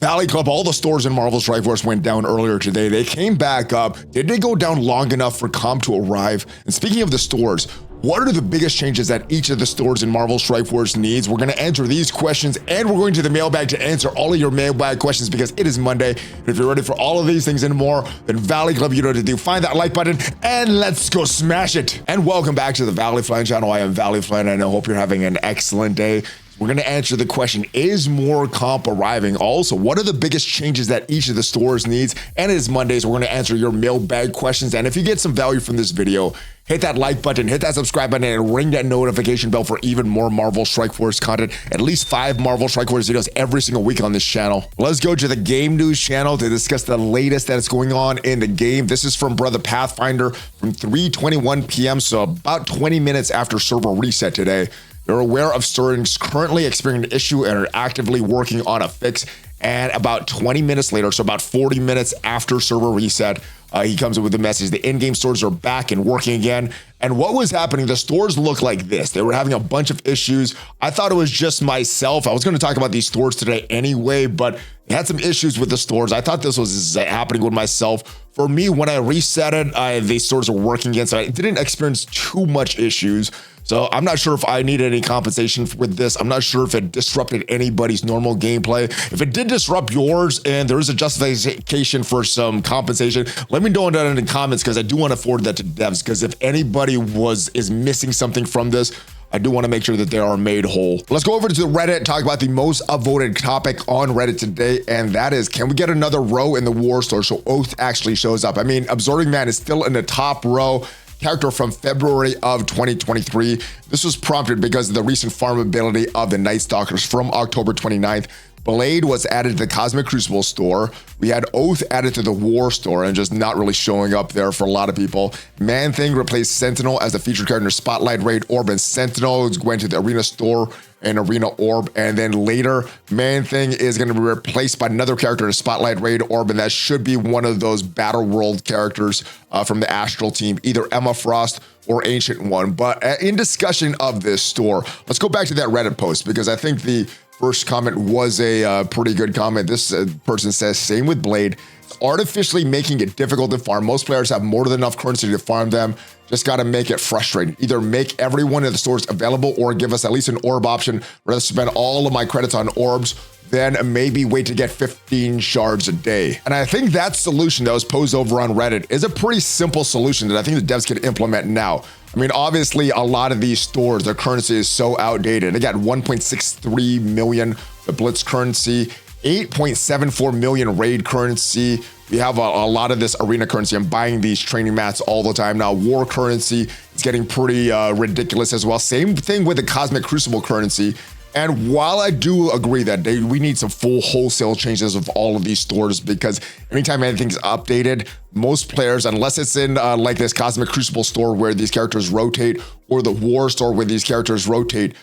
Valley Club, all the stores in Marvel Strike Force went down earlier today. They came back up. Did they go down long enough for comp to arrive? And speaking of the stores, what are the biggest changes that each of the stores in Marvel Strike Force needs? We're going to answer these questions, and we're going to the mailbag to answer all of your mailbag questions because it is Monday. And if you're ready for all of these things and more, then Valley Club, you know what to do. Find that like button and let's go smash it. And welcome back to the ValleyFlyin channel. I am ValleyFlyin, and I hope you're having an excellent day. We're going to answer the question, is more comp arriving? Also, what are the biggest changes that each of the stores needs? And it is Monday, so we're going to answer your mailbag questions. And if you get some value from this video, hit that like button, hit that subscribe button, and ring that notification bell for even more Marvel Strike Force content. At least 5 Marvel Strike Force videos every single week on this channel. Let's go to the game news channel to discuss the latest that is going on in the game. This is from Brother Pathfinder from 3:21 p.m., so about 20 minutes after server reset today. They're aware of Sterling's currently experiencing an issue and are actively working on a fix. And about 20 minutes later, so about 40 minutes after server reset, he comes up with the message: the in-game stores are back and working again. And what was happening, the stores look like this. They were having a bunch of issues. I thought it was just myself. I was going to talk about these stores today anyway, but they had some issues with the stores. I thought this was happening with myself. For me, when I reset it, these stores were working again, so I didn't experience too much issues. So I'm not sure if I needed any compensation with this. I'm not sure if it disrupted anybody's normal gameplay. If it did disrupt yours and there is a justification for some compensation, let me know in the comments, because I do want to forward that to devs, because if anybody is missing something from this, I do want to make sure that they are made whole. Let's go over to Reddit and talk about the most upvoted topic on Reddit today, and that is, can we get another row in the war store so Oath actually shows up? I mean, Absorbing Man is still in the top row. Character from February of 2023. This was prompted because of the recent farmability of the Night Stalkers from October 29th. Blade was added to the Cosmic Crucible store. We had Oath added to the War store and just not really showing up there for a lot of people. Man-Thing replaced Sentinel as the featured character in Spotlight Raid Orb, and Sentinel went to the Arena store and Arena Orb. And then later, Man-Thing is going to be replaced by another character in Spotlight Raid Orb, and that should be one of those Battle World characters from the Astral team, either Emma Frost or Ancient One. But in discussion of this store, let's go back to that Reddit post, because I think the first comment was a pretty good comment. This person says, same with Blade. It's artificially making it difficult to farm. Most players have more than enough currency to farm them. Just got to make it frustrating. Either make everyone in the stores available or give us at least an orb option. Rather spend all of my credits on orbs, then maybe wait to get 15 shards a day. And I think that solution that was posed over on Reddit is a pretty simple solution that I think the devs can implement now. I mean, obviously, a lot of these stores, their currency is so outdated. They got 1.63 million the Blitz currency, 8.74 million raid currency. We have a lot of this arena currency. I'm buying these training mats all the time now. War currency is getting pretty ridiculous as well. Same thing with the Cosmic Crucible currency. And while I do agree that we need some full wholesale changes of all of these stores, because anytime anything's updated, most players, unless it's in like this Cosmic Crucible store where these characters rotate, or the War store where these characters rotate,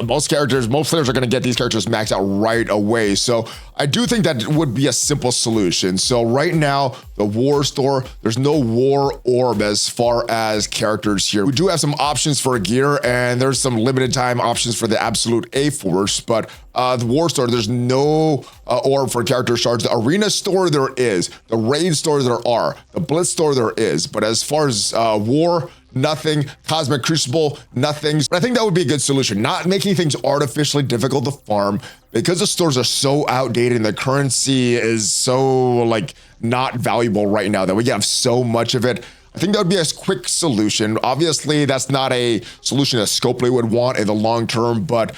most players are going to get these characters maxed out right away. So I do think that would be a simple solution. So right now, the War store, there's no War orb as far as characters here. We do have some options for gear, and there's some limited time options for the Absolute A-Force, but the War store, there's no orb for character shards. The Arena store, there is. The Raid store, there are. The Blitz store, there is. But as far as War, nothing. Cosmic Crucible, nothing. But I think that would be a good solution. Not making things artificially difficult to farm, because the stores are so outdated and the currency is so not valuable right now that we have so much of it. I think that would be a quick solution. Obviously, that's not a solution that Scopely would want in the long term, but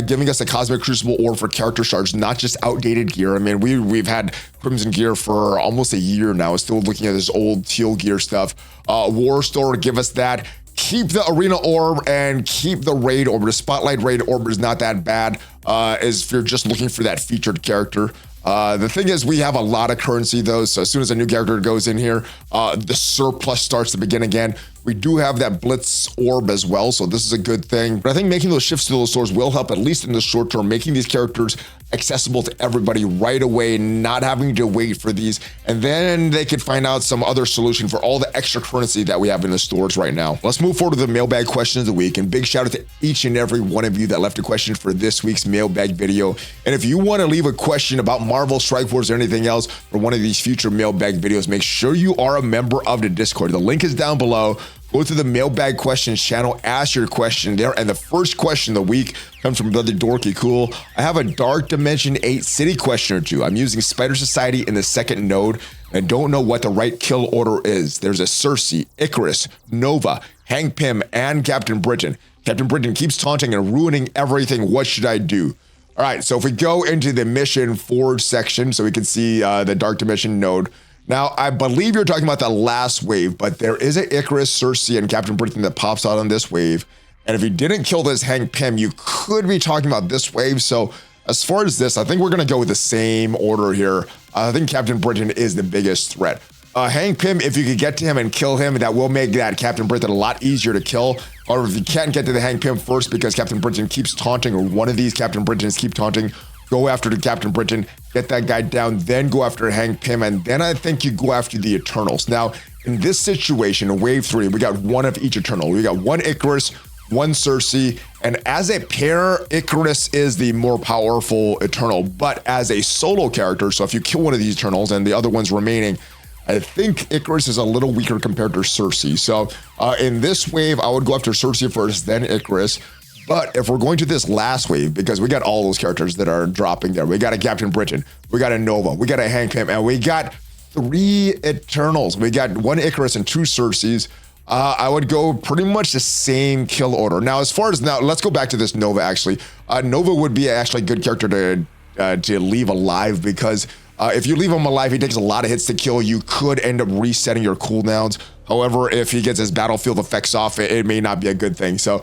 giving us a Cosmic Crucible orb for character shards, not just outdated gear. I mean, we've had Crimson gear for almost a year now. Still looking at this old teal gear stuff. War store, give us that. Keep the Arena Orb and keep the Raid Orb. The Spotlight Raid Orb is not that bad as if you're just looking for that featured character. The thing is, we have a lot of currency though, so as soon as a new character goes in here, the surplus starts to begin again. We do have that Blitz orb as well, so this is a good thing. But I think making those shifts to those stores will help, at least in the short term, making these characters accessible to everybody right away, not having to wait for these. And then they could find out some other solution for all the extra currency that we have in the stores right now. Let's move forward to the mailbag questions of the week. And big shout out to each and every one of you that left a question for this week's mailbag video. And if you want to leave a question about Marvel Strike Force or anything else for one of these future mailbag videos, make sure you are a member of the Discord. The link is down below. Go to the mailbag questions channel, ask your question there. And the first question of the week comes from Brother Dorky Cool. I have a Dark Dimension 8 city question or two. I'm using Spider Society in the second node and don't know what the right kill order is. There's a Cersei, Icarus, Nova, Hank Pym, and Captain Britain. Captain Britain keeps taunting and ruining everything. What should I do? All right, so if we go into the mission forward section so we can see the Dark Dimension node. Now, I believe you're talking about the last wave, but there is an Icarus, Cersei, and Captain Britain that pops out on this wave. And if you didn't kill this Hank Pym, you could be talking about this wave. So as far as this, I think we're going to go with the same order here. I think Captain Britain is the biggest threat. Hank Pym, if you could get to him and kill him, that will make that Captain Britain a lot easier to kill. Or if you can't get to the Hank Pym first because Captain Britain keeps taunting, or one of these Captain Britons keep taunting, go after the Captain Britain, get that guy down, then go after Hank Pym, and then I think you go after the Eternals. Now, in this situation, in Wave 3, we got one of each Eternal. We got one Icarus, one Cersei, and as a pair, Icarus is the more powerful Eternal, but as a solo character, so if you kill one of these Eternals and the other one's remaining, I think Icarus is a little weaker compared to Cersei. So in this wave, I would go after Cersei first, then Icarus. But if we're going to this last wave, because we got all those characters that are dropping there, we got a Captain Britain, we got a Nova, we got a Hank Pym, and we got 3 Eternals. We got 1 Icarus and 2 Cerseis. I would go pretty much the same kill order. Now, as far as now, let's go back to this Nova, actually. Nova would be actually a good character to leave alive because if you leave him alive, he takes a lot of hits to kill. You could end up resetting your cooldowns. However, if he gets his battlefield effects off, it may not be a good thing. So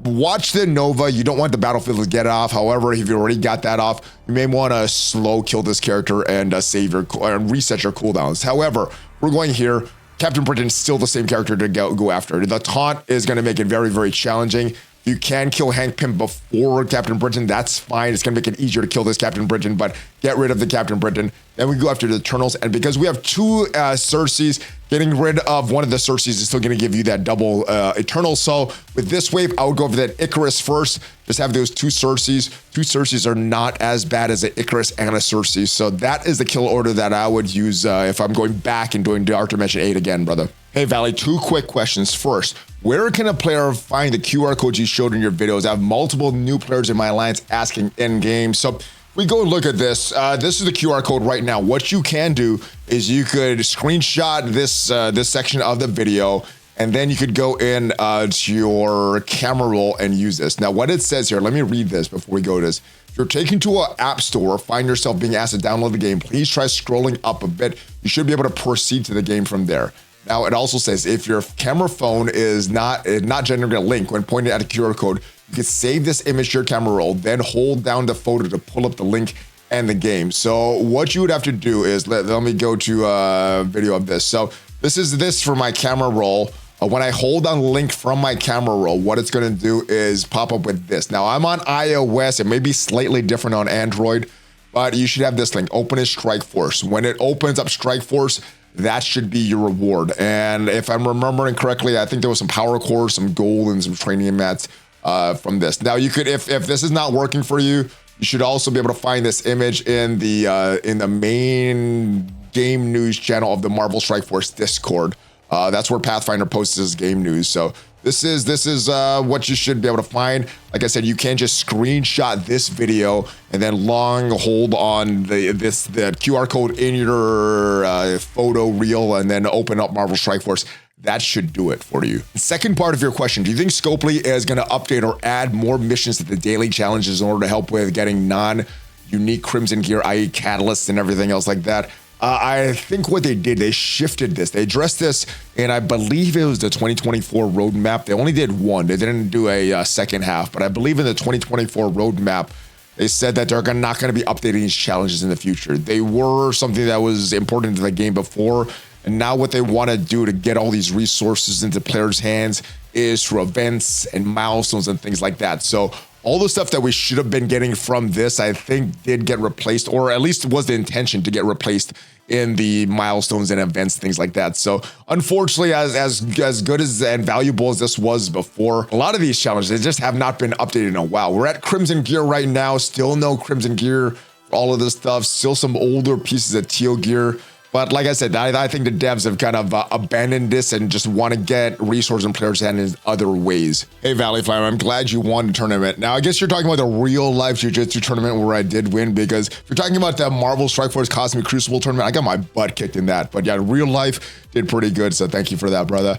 watch the Nova. You don't want the battlefield to get off. However, if you already got that off, you may want to slow kill this character and save your and reset your cooldowns. However, we're going here. Captain Britain is still the same character to go after. The taunt is going to make it very, very challenging. You can kill Hank Pym before Captain Britain. That's fine. It's going to make it easier to kill this Captain Britain, but get rid of the Captain Britain. Then we go after the Eternals. And because we have 2 Cerseis, getting rid of one of the Cerseis is still going to give you that double Eternal. So with this wave, I would go for that Icarus first. Just have those 2 Cerseis. 2 Cerseis are not as bad as an Icarus and a Cersei. So that is the kill order that I would use if I'm going back and doing Dark Dimension 8 again, brother. Hey, Valley, 2 quick questions. First, where can a player find the QR codes you showed in your videos? I have multiple new players in my alliance asking in-game. So we go and look at this. This is the QR code right now. What you can do is you could screenshot this this section of the video, and then you could go in to your camera roll and use this. Now, what it says here, let me read this before we go to this. If you're taken to an app store, find yourself being asked to download the game, please try scrolling up a bit. You should be able to proceed to the game from there. Now, it also says if your camera phone is not generating a link when pointing at a QR code, you can save this image to your camera roll, then hold down the photo to pull up the link and the game. So what you would have to do is, let me go to a video of this. So this is this for my camera roll. When I hold down the link from my camera roll, what it's going to do is pop up with this. Now, I'm on iOS. It may be slightly different on Android, but you should have this link, open as Strike Force. When it opens up Strike Force, that should be your reward. And if I'm remembering correctly, I think there was some power cores, some gold, and some training mats from this. Now, you could, if this is not working for you, you should also be able to find this image in the main game news channel of the Marvel Strike Force Discord. That's where Pathfinder posts his game news. So this is what you should be able to find. Like I said, you can just screenshot this video and then long hold on the QR code in your photo reel and then open up Marvel Strike Force. That should do it for you. Second part of your question, do you think Scopely is going to update or add more missions to the daily challenges in order to help with getting non-unique Crimson gear, i.e. catalysts and everything else like that? I think what they did, they shifted this. They addressed this, and I believe it was the 2024 roadmap. They only did one. They didn't do a second half, but I believe in the 2024 roadmap, they said that they're not going to be updating these challenges in the future. They were something that was important to the game before, And now what they want to do to get all these resources into players' hands is through events and milestones and things like that. So all the stuff that we should have been getting from this, I think did get replaced, or at least was the intention to get replaced in the milestones and events, things like that. So unfortunately, as good as and valuable as this was before, a lot of these challenges, they just have not been updated in a while. We're at Crimson Gear right now, still no Crimson Gear, all of this stuff, still some older pieces of teal gear. But like I said, I think the devs have kind of abandoned this and just want to get resources and players in other ways. Hey, ValleyFlyin, I'm glad you won the tournament. Now, I guess you're talking about the real life Jiu-Jitsu tournament where I did win, because if you're talking about the Marvel Strike Force Cosmic Crucible tournament, I got my butt kicked in that. But yeah, real life did pretty good, so thank you for that, brother.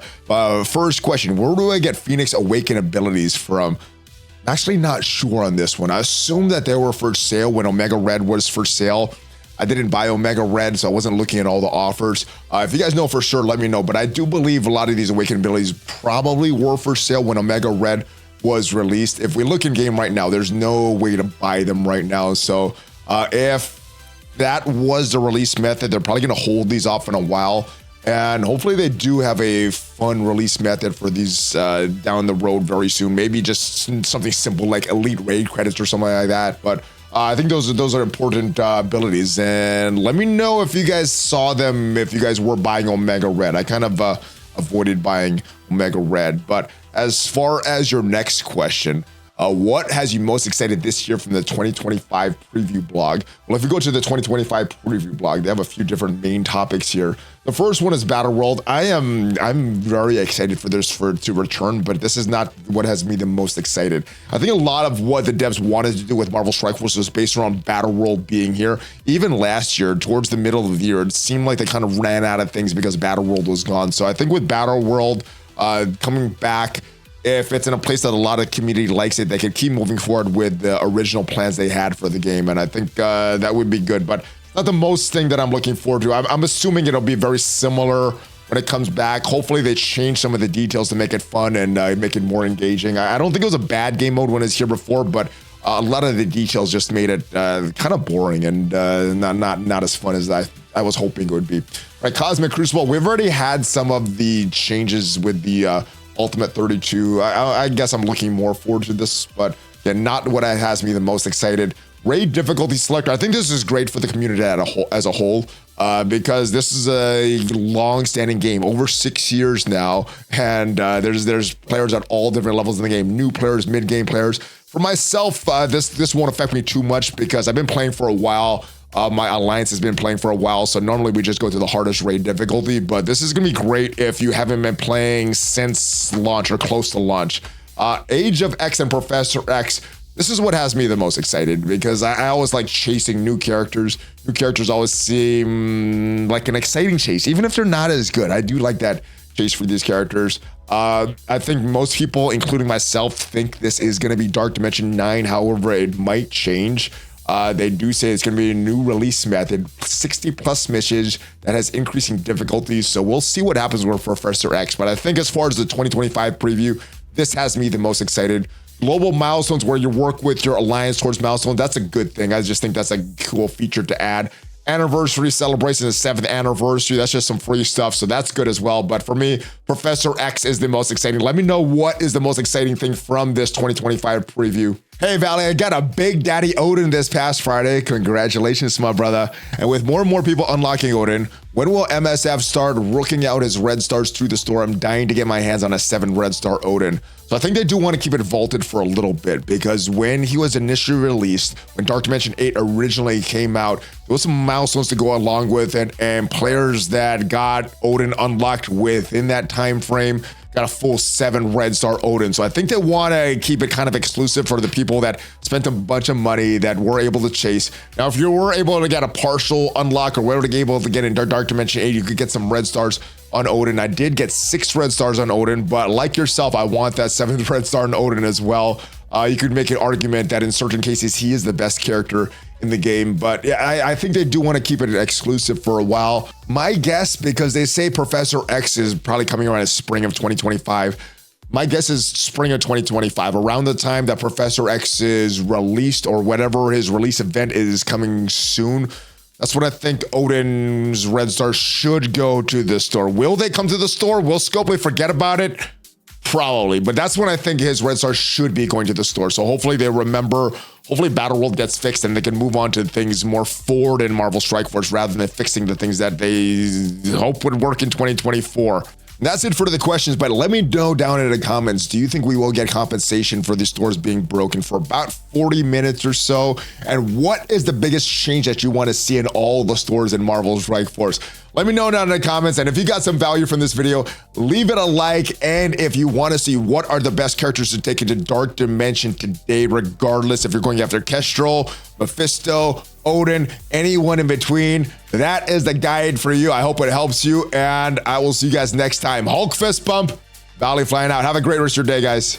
First question, where do I get Phoenix Awaken abilities from? I'm actually not sure on this one. I assumed that they were for sale when Omega Red was for sale. I didn't buy Omega Red, so I wasn't looking at all the offers. If you guys know for sure, let me know. But I do believe a lot of these Awaken abilities probably were for sale when Omega Red was released. If we look in game right now, there's no way to buy them right now. So if that was the release method, they're probably going to hold these off in a while. And hopefully they do have a fun release method for these down the road very soon. Maybe just something simple like Elite Raid credits or something like that. But I think those are important abilities. And let me know if you guys saw them, if you guys were buying Omega Red. I kind of avoided buying Omega Red. But as far as your next question, what has you most excited this year from the 2025 preview blog? Well, if you go to the 2025 preview blog, they have a few different main topics here. The first one is Battle World. I'm very excited for this to return, but this is not what has me the most excited. I think a lot of what the devs wanted to do with Marvel Strike Force was based around Battle World being here. Even last year, towards the middle of the year, it seemed like they kind of ran out of things because Battle World was gone. So I think with Battle World coming back, if it's in a place that a lot of community likes it, they could keep moving forward with the original plans they had for the game. And I think that would be good, but not the most thing that I'm looking forward to. I'm assuming it'll be very similar when it comes back. Hopefully they change some of the details to make it fun and make it more engaging. I don't think it was a bad game mode when it was here before, but a lot of the details just made it kind of boring and not as fun as I was hoping it would be. Right, Cosmic Crucible, we've already had some of the changes with the Ultimate 32. I guess I'm looking more forward to this, but yeah, not what has me the most excited. Raid difficulty selector. I think this is great for the community as a whole, because this is a long-standing game, over 6 years now, and there's players at all different levels in the game, new players, mid-game players. For myself, this won't affect me too much because I've been playing for a while. My alliance has been playing for a while, so normally we just go to the hardest raid difficulty, but this is going to be great if you haven't been playing since launch or close to launch. Age of X and Professor X, this is what has me the most excited because I always like chasing new characters. New characters always seem like an exciting chase, even if they're not as good. I do like that chase for these characters. I think most people, including myself, think this is going to be Dark Dimension 9. However, it might change. They do say it's going to be a new release method, 60 plus missions that has increasing difficulties. So we'll see what happens with Professor X. But I think as far as the 2025 preview, this has me the most excited. Global milestones where you work with your alliance towards milestones. That's a good thing. I just think that's a cool feature to add. Anniversary celebration, the 7th anniversary. That's just some free stuff. So that's good as well. But for me, Professor X is the most exciting. Let me know what is the most exciting thing from this 2025 preview. Hey, Valley, I got a Big Daddy Odin this past Friday. Congratulations, my brother. And with more and more people unlocking Odin, when will MSF start rooking out his red stars through the store? I'm dying to get my hands on a 7 red star Odin. So I think they do want to keep it vaulted for a little bit because when he was initially released, when Dark Dimension 8 originally came out, there was some milestones to go along with it, and players that got Odin unlocked within that time frame got a full 7 red star Odin. So I think they want to keep it kind of exclusive for the people that spent a bunch of money that were able to chase. Now, if you were able to get a partial unlock or were able to get in Dark Dimension 8, you could get some red stars on Odin. I did get 6 red stars on Odin, but like yourself, I want that 7th red star on Odin as well. You could make an argument that in certain cases, he is the best character in the game, but yeah, I think they do want to keep it exclusive for a while. My guess, because they say Professor X is probably coming around in spring of 2025, my guess is spring of 2025, around the time that Professor X is released or whatever his release event is coming soon. That's what I think Odin's Red Star should go to the store. Will they come to the store? Will Scopely forget about it? Probably, but that's when I think his Red Star should be going to the store. So hopefully they remember, hopefully Battle World gets fixed and they can move on to things more forward in Marvel Strike Force rather than fixing the things that they hope would work in 2024. That's it for the questions, but let me know down in the comments, do you think we will get compensation for the stores being broken for about 40 minutes or so? And what is the biggest change that you want to see in all the stores in Marvel Strike Force? Let me know down in the comments, and if you got some value from this video, leave it a like, and if you want to see what are the best characters to take into Dark Dimension today, regardless if you're going after Kestrel, Mephisto, Odin, anyone in between, that is the guide for you. I hope it helps you, and I will see you guys next time. Hulk fist bump, ValleyFlyin out. Have a great rest of your day, guys.